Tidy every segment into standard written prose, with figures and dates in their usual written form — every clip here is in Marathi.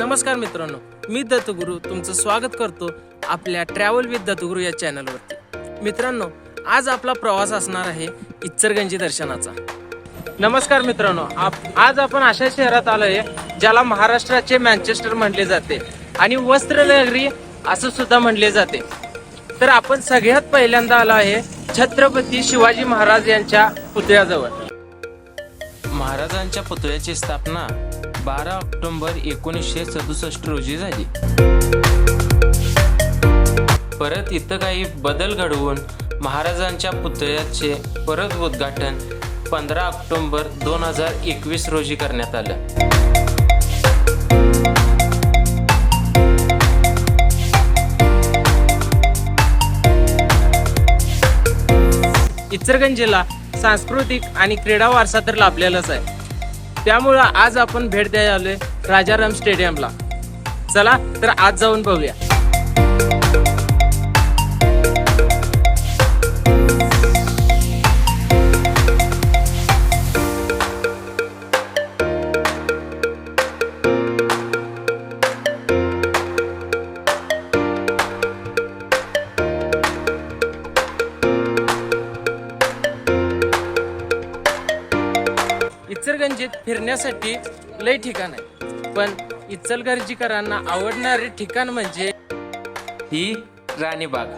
नमस्कार मित्रांनो, मी दत्तगुरु तुमचं स्वागत करतो आपल्या ट्रॅव्हल विथ दत्तगुरु या चॅनलवरती। मित्रांनो, आज आपला प्रवास असणार आहे इचलकरंजी दर्शनाचा। नमस्कार मित्रांनो, आज आपण अशा शहरात आलोय ज्याला महाराष्ट्राचे मँचेस्टर म्हटले जाते आणि वस्त्रनगरी असं सुद्धा म्हटले जाते। तर आपण सगळ्यात पहिल्यांदा आलो आहे छत्रपती शिवाजी महाराज यांच्या पुतळ्याजवळ। महाराजांच्या पुतळ्याची स्थापना 12 ऑक्टोबर 1967 रोजी झाली। परत इथं काही बदल घडवून महाराजांच्या पुतळ्याचे परत उद्घाटन 15 ऑक्टोबर 2021 रोजी करण्यात आलं। इचलकरंजीला सांस्कृतिक आणि क्रीडा वारसा तर लाभलेलाच आहे, त्यामुळे आज आपण भेट द्यायला आलोय राजाराम स्टेडियमला। चला तर आज जाऊन बघूया। इचलकरंजीत फिरण्यासाठी लय ठिकाण आहे, पण इचलकरंजीकरांना आवडणारे ठिकाण म्हणजे ही राणीबाग।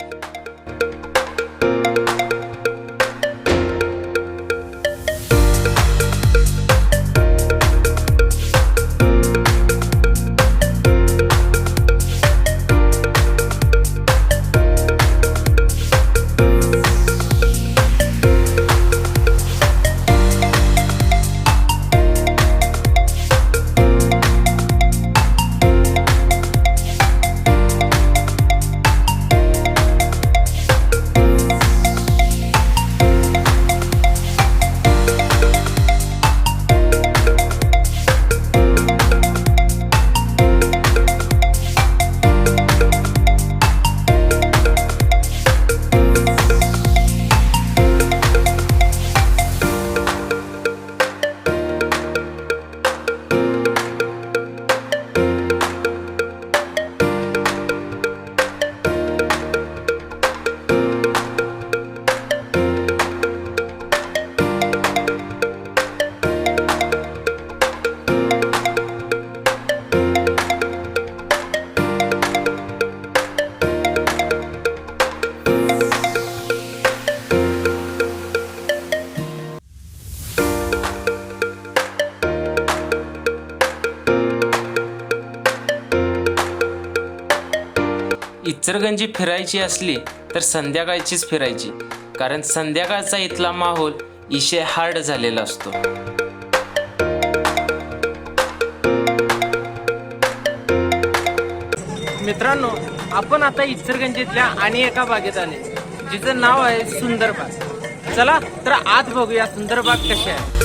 इचलकरंजी फिरायची असली तर संध्याकाळचीच फिरायची, कारण संध्याकाळचा इथला माहोल इशे हार्ड झालेला असतो। मित्रांनो, आपण आता इचलकरंजीतल्या आणि एका बागेत आले जिचं नाव आहे सुंदर बाग। चला तर आत बघूया सुंदर बाग कशी आहे।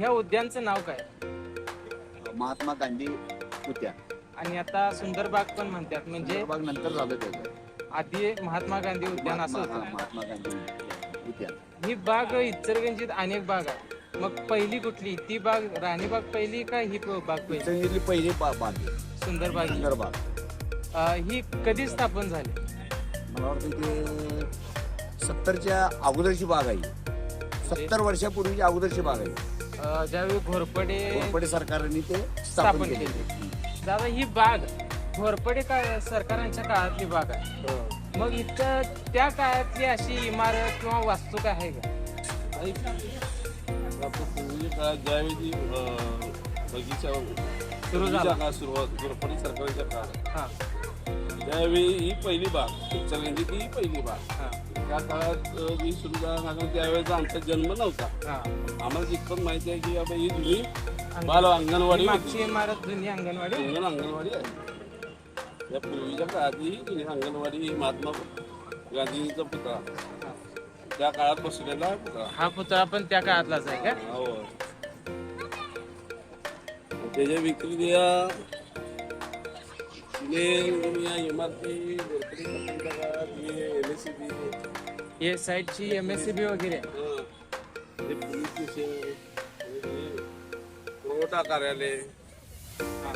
या उद्यानचं नाव काय? महात्मा गांधी उद्यान। आणि आता सुंदर बाग पण म्हणतात, म्हणजे बाग नंतर झालं त्याचं, आधी महात्मा गांधी उद्यान असं होतं। महात्मा गांधी उद्यान। ही बाग इचलकरंजीत अनेक बाग आहे, मग पहिली कुठली? ती बाग राणीबाग पहिली का ही बाग पहिली? इचलकरंजीतली पहिली बाग सुंदर बाग। सुंदर बाग ही कधी स्थापन झाली? मला वाटतं की 70च्या अगोदरची बाग आहे, 70 वर्षापूर्वीची अगोदरची बाग आहे। ज्यावेळी घोरपडे सरकारने ते स्थापन केले। दादा, ही बाग घोरपडे सरकारांच्या काळातली बाग आहे, मग इथं त्या काळातली अशी इमारत किंवा वास्तू काय आहे का? आहे की. आता पूर्वीच्या काळात ज्यावेळी बगीचा सुरू झाला. पूर्वीच्या काळात सुरुवात घोरपडी सरकारच्या काळात हां त्यावेळी ही पहिली बाग इचलकरंजीची ही पहिली बाग. हां त्या काळात मी सुविधा सांगतो त्यावेळेचा आमचा जन्म नव्हता. हां. आम्हाला जितपत माहिती आहे की बाबा ही जुनी बाल अंगणवाडी ही होती. मागची इमारत जुनी अंगणवाडी. अंगणवाडी आहे. या पूर्वीच्या काळात ही जुनी अंगणवाडी ही महात्मा गांधींचा पुतळा त्या काळात बसलेला पुतळा. हा पुतळा पण त्या काळातलाच आहे का? हो. त्याच्या विक्रीया इमारती हे साईडची MSCB वगैरे आहे. पोलीस स्टेशन पुरवठा कार्यालय हां.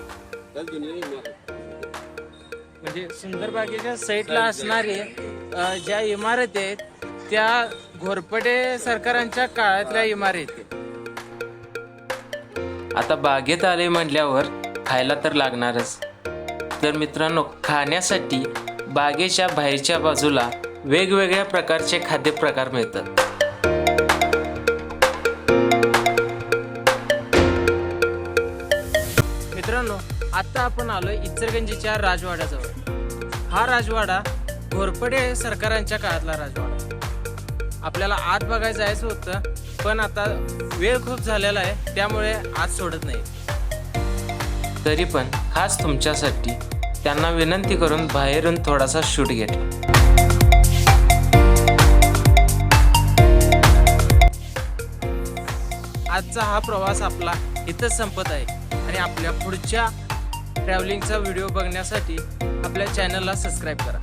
त्या जुन्या इमारत. म्हणजे सुंदर बागेच्या साईडला असणारे ज्या इमारती आहेत त्या घोरपडे सरकारांच्या काळातल्या इमारती. आता बागेत आले म्हटल्यावर खायला तर लागणारच. तर मित्रांनो, खाण्यासाठी बागेच्या बाहेरच्या बाजूला वेगवेगळ्या प्रकारचे खाद्यप्रकार मिळतात. मित्रांनो, आता आपण आलोय इचलकरंजीच्या राजवाड्याजवळ. हा राजवाडा घोरपडे सरकारांच्या काळातला राजवाडा. आपल्याला आत बघायला जायचं होतं, पण आता वेळ खूप झालेला आहे, त्यामुळे आत सोडत नाही. तरी पण खास तुमच्यासाठी त्यांना विनंती करून बाहेरून थोडासा शूट घेतला. आजचा हा प्रवास आपला इथंच संपत आहे आणि आपल्या पुढच्या ट्रॅव्हलिंगचा व्हिडिओ बघण्यासाठी आपल्या चॅनलला सबस्क्राईब करा.